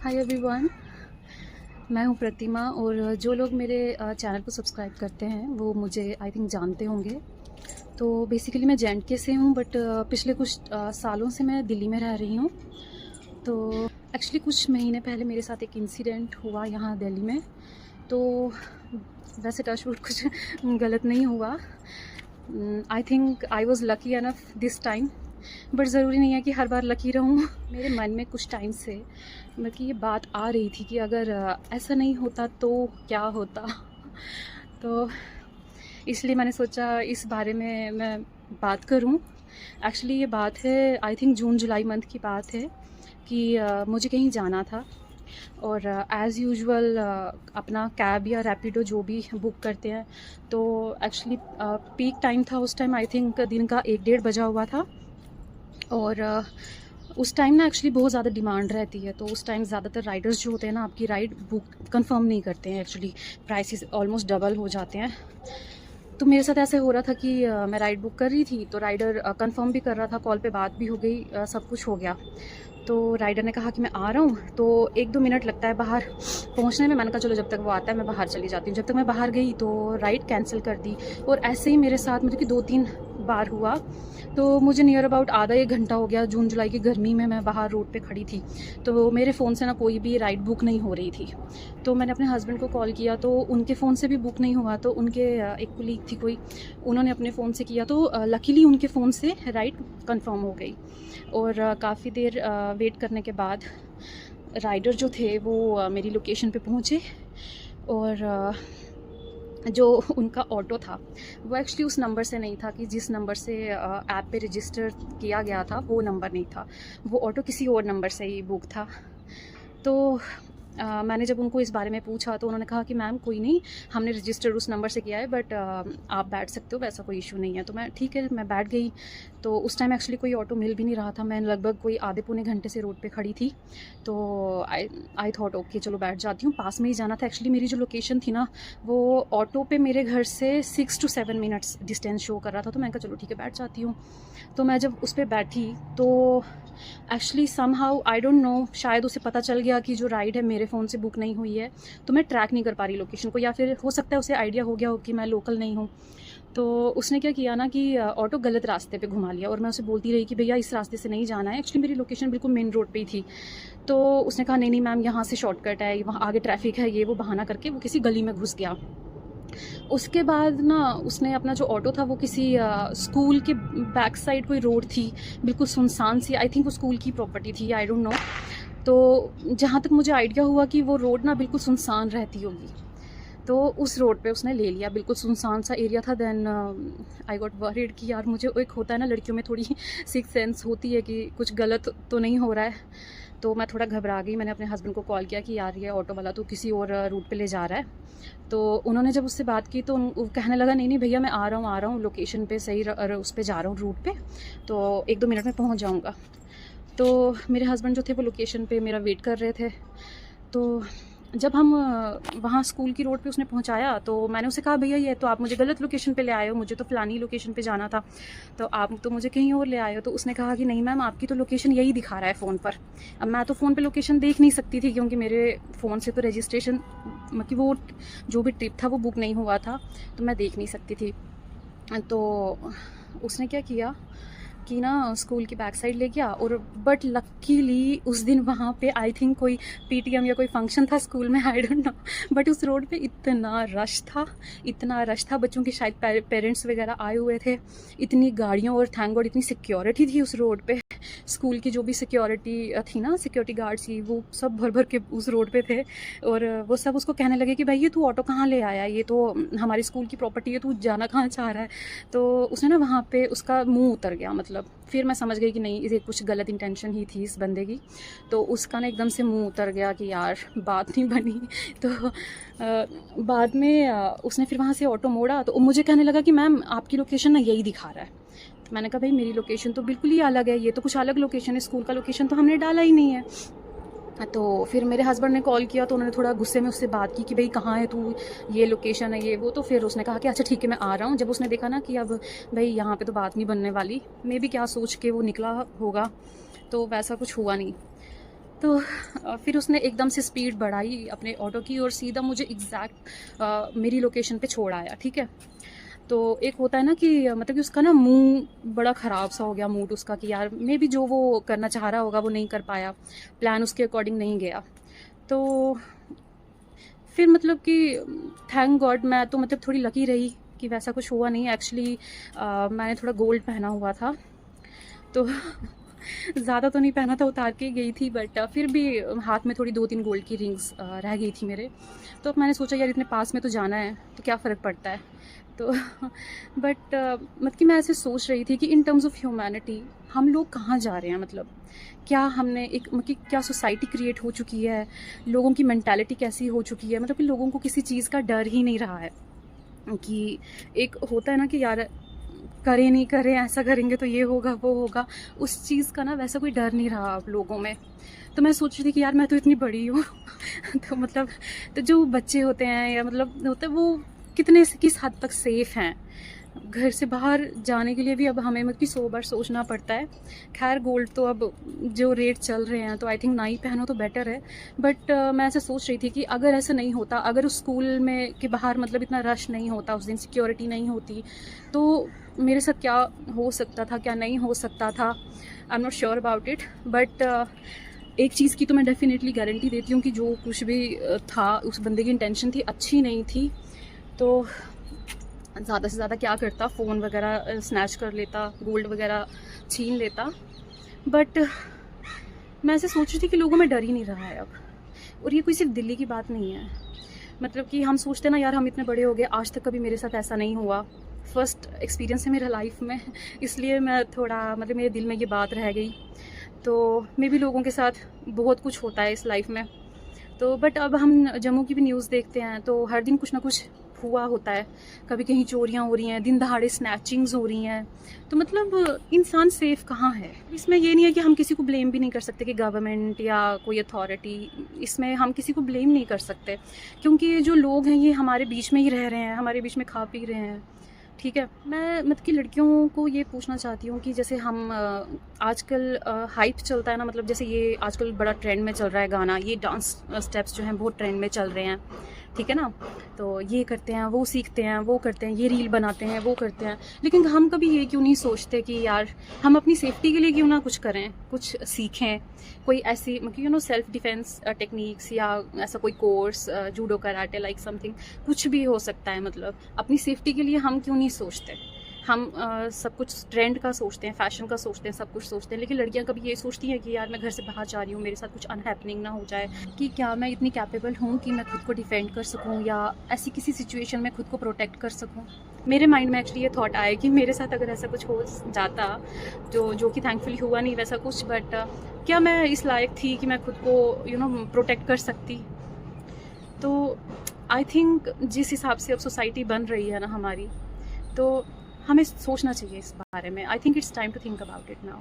Hi everyone, मैं हूँ प्रतिमा। और जो लोग मेरे चैनल को सब्सक्राइब करते हैं वो मुझे आई थिंक जानते होंगे। तो बेसिकली मैं जे.एंड.के से हूँ, बट पिछले कुछ सालों से मैं दिल्ली में रह रही हूँ। तो एक्चुअली कुछ महीने पहले मेरे साथ एक इंसिडेंट हुआ यहाँ दिल्ली में। तो वैसे टच वुड कुछ गलत नहीं हुआ। I think I was lucky enough this time, but ज़रूरी नहीं है कि हर बार लकी रहूँ। मेरे मन में कुछ टाइम से मतलब कि ये बात आ रही थी कि अगर ऐसा नहीं होता तो क्या होता। तो इसलिए मैंने सोचा इस बारे में मैं बात करूं। एक्चुअली ये बात है I think June July month की बात है कि मुझे कहीं जाना था और एज़ यूजुअल अपना कैब या रैपिडो जो भी बुक करते हैं। तो एक्चुअली पीक टाइम था उस टाइम, आई थिंक दिन का 1-1:30 बजा हुआ था। और उस टाइम ना एक्चुअली बहुत ज़्यादा डिमांड रहती है। तो उस टाइम ज़्यादातर राइडर्स जो होते हैं ना आपकी राइड बुक कंफर्म नहीं करते हैं। एक्चुअली प्राइसेस ऑलमोस्ट डबल हो जाते हैं। तो मेरे साथ ऐसे हो रहा था कि मैं राइड बुक कर रही थी तो राइडर कंफर्म भी कर रहा था, कॉल पे बात भी हो गई, सब कुछ हो गया। तो राइडर ने कहा कि मैं आ रहा हूँ, तो 1-2 मिनट लगता है बाहर पहुँचने में। मैंने कहा चलो जब तक वो आता है मैं बाहर चली जाती हूँ। जब तक मैं बाहर गई तो राइड कैंसिल कर दी। और ऐसे ही मेरे साथ मतलब कि 2-3 बार हुआ। तो मुझे नियर अबाउट आधा 1 घंटा हो गया, जून जुलाई की गर्मी में मैं बाहर रोड पे खड़ी थी। तो मेरे फ़ोन से ना कोई भी राइड बुक नहीं हो रही थी। तो मैंने अपने हस्बैंड को कॉल किया तो उनके फ़ोन से भी बुक नहीं हुआ। तो उनके एक कोलीग थी कोई, उन्होंने अपने फ़ोन से किया तो लकीली उनके फ़ोन से राइड कंफर्म हो गई। और काफ़ी देर वेट करने के बाद राइडर जो थे वो मेरी लोकेशन पे पहुँचे। और जो उनका ऑटो था वो एक्चुअली उस नंबर से नहीं था कि जिस नंबर से ऐप पे रजिस्टर किया गया था, वो नंबर नहीं था। वो ऑटो किसी और नंबर से ही बुक था। तो मैंने जब उनको इस बारे में पूछा तो उन्होंने कहा कि मैम कोई नहीं, हमने रजिस्टर उस नंबर से किया है, बट आप बैठ सकते हो, वैसा कोई इशू नहीं है। तो मैं ठीक है, मैं बैठ गई। तो उस टाइम एक्चुअली कोई ऑटो मिल भी नहीं रहा था। मैं लगभग कोई आधे पौने घंटे से रोड पे खड़ी थी। तो आई थॉट ओके चलो बैठ जाती हूँ, पास में ही जाना था। एक्चुअली मेरी जो लोकेशन थी ना वो ऑटो पे मेरे घर से 6 to 7 मिनट्स डिस्टेंस शो कर रहा था। तो मैंने कहा चलो ठीक है बैठ जाती हूँ। तो मैं जब उस पर बैठी तो actually somehow I don't know, शायद उसे पता चल गया कि जो राइड है मेरे फ़ोन से बुक नहीं हुई है। तो मैं ट्रैक नहीं कर पा रही लोकेशन को, या फिर हो सकता है उसे आइडिया हो गया हो कि मैं लोकल नहीं हूँ। तो उसने क्या किया ना कि ऑटो गलत रास्ते पे घुमा लिया। और मैं उसे बोलती रही कि भैया इस रास्ते से नहीं जाना है। एक्चुअली मेरी लोकेशन बिल्कुल मेन रोड पे ही थी। तो उसने कहा नहीं नहीं मैम, यहाँ से शॉर्टकट है, वहाँ आगे ट्रैफिक है, ये वो बहाना करके वो किसी गली में घुस गया। उसके बाद ना उसने अपना जो ऑटो था वो किसी स्कूल के बैक साइड कोई रोड थी, बिल्कुल सुनसान सी, आई थिंक वो स्कूल की प्रॉपर्टी थी, आई डोंट नो। तो जहाँ तक मुझे आइडिया हुआ कि वो रोड ना बिल्कुल सुनसान रहती होगी, तो उस रोड पे उसने ले लिया। बिल्कुल सुनसान सा एरिया था। देन आई गॉट वरीड कि यार, मुझे एक होता है ना लड़कियों में थोड़ी सिक्स सेंस होती है कि कुछ गलत तो नहीं हो रहा है। तो मैं थोड़ा घबरा गई। मैंने अपने हस्बैंड को कॉल किया कि यार ये ऑटो वाला तो किसी और रूट पे ले जा रहा है। तो उन्होंने जब उससे बात की तो वो कहने लगा नहीं नहीं भैया मैं आ रहा हूँ लोकेशन पे सही, उस पर जा रहा हूँ रूट पे, तो 1-2 मिनट में पहुँच जाऊँगा। तो मेरे हस्बैंड जो थे वो लोकेशन पे मेरा वेट कर रहे थे। तो जब हम वहाँ स्कूल की रोड पे उसने पहुँचाया तो मैंने उसे कहा भैया ये तो आप मुझे गलत लोकेशन पे ले आए हो, मुझे तो फलानी लोकेशन पे जाना था, तो आप तो मुझे कहीं और ले आए हो। तो उसने कहा कि नहीं मैम, आपकी तो लोकेशन यही दिखा रहा है फ़ोन पर। अब मैं तो फ़ोन पे लोकेशन देख नहीं सकती थी क्योंकि मेरे फ़ोन से तो रजिस्ट्रेशन मतलब वो जो भी ट्रिप था वो बुक नहीं हुआ था, तो मैं देख नहीं सकती थी। तो उसने क्या किया कि ना स्कूल की बैक साइड ले गया। और बट लकीली उस दिन वहाँ पे आई थिंक कोई पीटीएम या कोई फंक्शन था स्कूल में, आई डोंट नो, बट उस रोड पे इतना रश था, इतना रश था, बच्चों के शायद पेरेंट्स वगैरह आए हुए थे, इतनी गाड़ियाँ, और थैंक गॉड इतनी सिक्योरिटी थी उस रोड पे। स्कूल की जो भी सिक्योरिटी थी ना, सिक्योरिटी गार्ड्स थी, वो सब भर भर के उस रोड पे थे। और वो सब उसको कहने लगे कि भाई ये तू ऑटो कहाँ ले आया, ये तो हमारी स्कूल की प्रॉपर्टी है, तू जाना कहाँ चाह रहा है। तो उसने ना वहाँ पे उसका मुंह उतर गया। मतलब फिर मैं समझ गई कि नहीं, इसे कुछ गलत इंटेंशन ही थी इस बंदे की। तो उसका ना एकदम से मुंह उतर गया कि यार बात नहीं बनी। तो बाद में उसने फिर वहाँ से ऑटो मोड़ा तो मुझे कहने लगा कि मैम आपकी लोकेशन ना यही दिखा रहा है। तो मैंने कहा भाई मेरी लोकेशन तो बिल्कुल ही अलग है, ये तो कुछ अलग लोकेशन है, स्कूल का लोकेशन तो हमने डाला ही नहीं है। तो फिर मेरे हस्बैंड ने कॉल किया तो उन्होंने थोड़ा गुस्से में उससे बात की कि भाई कहाँ है तू, ये लोकेशन है ये वो। तो फिर उसने कहा कि अच्छा ठीक है मैं आ रहा हूँ। जब उसने देखा ना कि अब भाई यहाँ पे तो बात नहीं बनने वाली, मे भी क्या सोच के वो निकला होगा, तो वैसा कुछ हुआ नहीं। तो फिर उसने एकदम से स्पीड बढ़ाई अपने ऑटो की और सीधा मुझे एग्जैक्ट मेरी लोकेशन पे छोड़ आया, ठीक है। तो एक होता है ना कि मतलब कि उसका ना मुंह बड़ा ख़राब सा हो गया, मूड उसका, कि यार मे बी जो वो करना चाह रहा होगा वो नहीं कर पाया, प्लान उसके अकॉर्डिंग नहीं गया। तो फिर मतलब कि थैंक गॉड मैं तो मतलब थोड़ी लकी रही कि वैसा कुछ हुआ नहीं एक्चुअली। मैंने थोड़ा गोल्ड पहना हुआ था तो ज़्यादा तो नहीं पहना था, उतार के गई थी, बट फिर भी हाथ में थोड़ी 2-3 गोल्ड की रिंग्स रह गई थी मेरे। तो अब मैंने सोचा यार इतने पास में तो जाना है तो क्या फ़र्क पड़ता है। तो बट मतलब कि मैं ऐसे सोच रही थी कि इन टर्म्स ऑफ ह्यूमैनिटी हम लोग कहाँ जा रहे हैं, मतलब क्या हमने एक मतलब कि क्या सोसाइटी क्रिएट हो चुकी है, लोगों की मेंटालिटी कैसी हो चुकी है, मतलब कि लोगों को किसी चीज़ का डर ही नहीं रहा है। कि एक होता है ना कि यार करें नहीं करें, ऐसा करेंगे तो ये होगा वो होगा, उस चीज़ का ना वैसा कोई डर नहीं रहा अब लोगों में। तो मैं सोच रही थी कि यार मैं तो इतनी बड़ी हूँ तो मतलब तो जो बच्चे होते हैं या मतलब होते हैं वो कितने किस हद तक सेफ़ हैं। घर से बाहर जाने के लिए भी अब हमें मतलब कि 100 बार सोचना पड़ता है। खैर गोल्ड तो अब जो रेट चल रहे हैं तो आई थिंक ना ही पहनो तो बेटर है। बट मैं ऐसे सोच रही थी कि अगर ऐसा नहीं होता, अगर उस स्कूल में के बाहर मतलब इतना रश नहीं होता, उस दिन सिक्योरिटी नहीं होती, तो मेरे साथ क्या हो सकता था, क्या नहीं हो सकता था, I am not sure about it. But एक चीज़ की तो मैं डेफिनेटली गारंटी देती हूँ कि जो कुछ भी था उस बंदे की इंटेंशन थी अच्छी नहीं थी। तो ज़्यादा से ज़्यादा क्या करता, फ़ोन वगैरह स्नैच कर लेता, गोल्ड वगैरह छीन लेता। बट मैं ऐसे सोच रही थी कि लोगों में डर ही नहीं रहा है अब। और ये कोई सिर्फ दिल्ली की बात नहीं है, मतलब कि हम सोचते ना यार हम इतने बड़े हो गए, आज तक कभी मेरे साथ ऐसा नहीं हुआ, फर्स्ट एक्सपीरियंस है मेरा लाइफ में इसलिए मैं थोड़ा मतलब मेरे दिल में ये बात रह गई। तो मे भी लोगों के साथ बहुत कुछ होता है इस लाइफ में। तो बट अब हम जम्मू की भी न्यूज़ देखते हैं तो हर दिन कुछ ना कुछ हुआ होता है, कभी कहीं चोरियां हो रही हैं, दिन दहाड़े स्नैचिंग्स हो रही हैं। तो मतलब इंसान सेफ कहाँ है। इसमें ये नहीं है कि हम किसी को ब्लेम भी नहीं कर सकते कि गवर्नमेंट या कोई अथॉरिटी, इसमें हम किसी को ब्लेम नहीं कर सकते क्योंकि ये जो लोग हैं ये हमारे बीच में ही रह रहे हैं, हमारे बीच में खा पी रहे हैं, ठीक है। मैं मतलब कि लड़कियों को ये पूछना चाहती हूँ कि जैसे हम आजकल हाइप चलता है ना, मतलब जैसे ये आजकल बड़ा ट्रेंड में चल रहा है गाना, ये डांस स्टेप्स जो हैं बहुत ट्रेंड में चल रहे हैं, ठीक है ना। तो ये करते हैं, वो सीखते हैं, वो करते हैं, ये रील बनाते हैं, वो करते हैं, लेकिन हम कभी ये क्यों नहीं सोचते कि यार हम अपनी सेफ्टी के लिए क्यों ना कुछ करें, कुछ सीखें, कोई ऐसी मतलब सेल्फ डिफेंस टेक्निक्स या ऐसा कोई course, judo karate like something, कुछ भी हो सकता है। मतलब अपनी सेफ्टी के लिए हम क्यों नहीं सोचते। हम सब कुछ ट्रेंड का सोचते हैं, फैशन का सोचते हैं, सब कुछ सोचते हैं, लेकिन लड़कियां कभी ये सोचती हैं कि यार मैं घर से बाहर जा रही हूँ, मेरे साथ कुछ अनहैपनिंग ना हो जाए, कि क्या मैं इतनी कैपेबल हूँ कि मैं खुद को डिफेंड कर सकूँ या ऐसी किसी सिचुएशन में खुद को प्रोटेक्ट कर सकूँ। मेरे माइंड में एक्चुअली ये थॉट आया कि मेरे साथ अगर ऐसा कुछ हो जाता, जो कि थैंकफुली हुआ नहीं वैसा कुछ, बट क्या मैं इस लायक थी कि मैं खुद को प्रोटेक्ट कर सकती। तो आई थिंक जिस हिसाब से अब सोसाइटी बन रही है ना हमारी, तो हमें सोचना चाहिए इस बारे में। I think it's time to think about it now.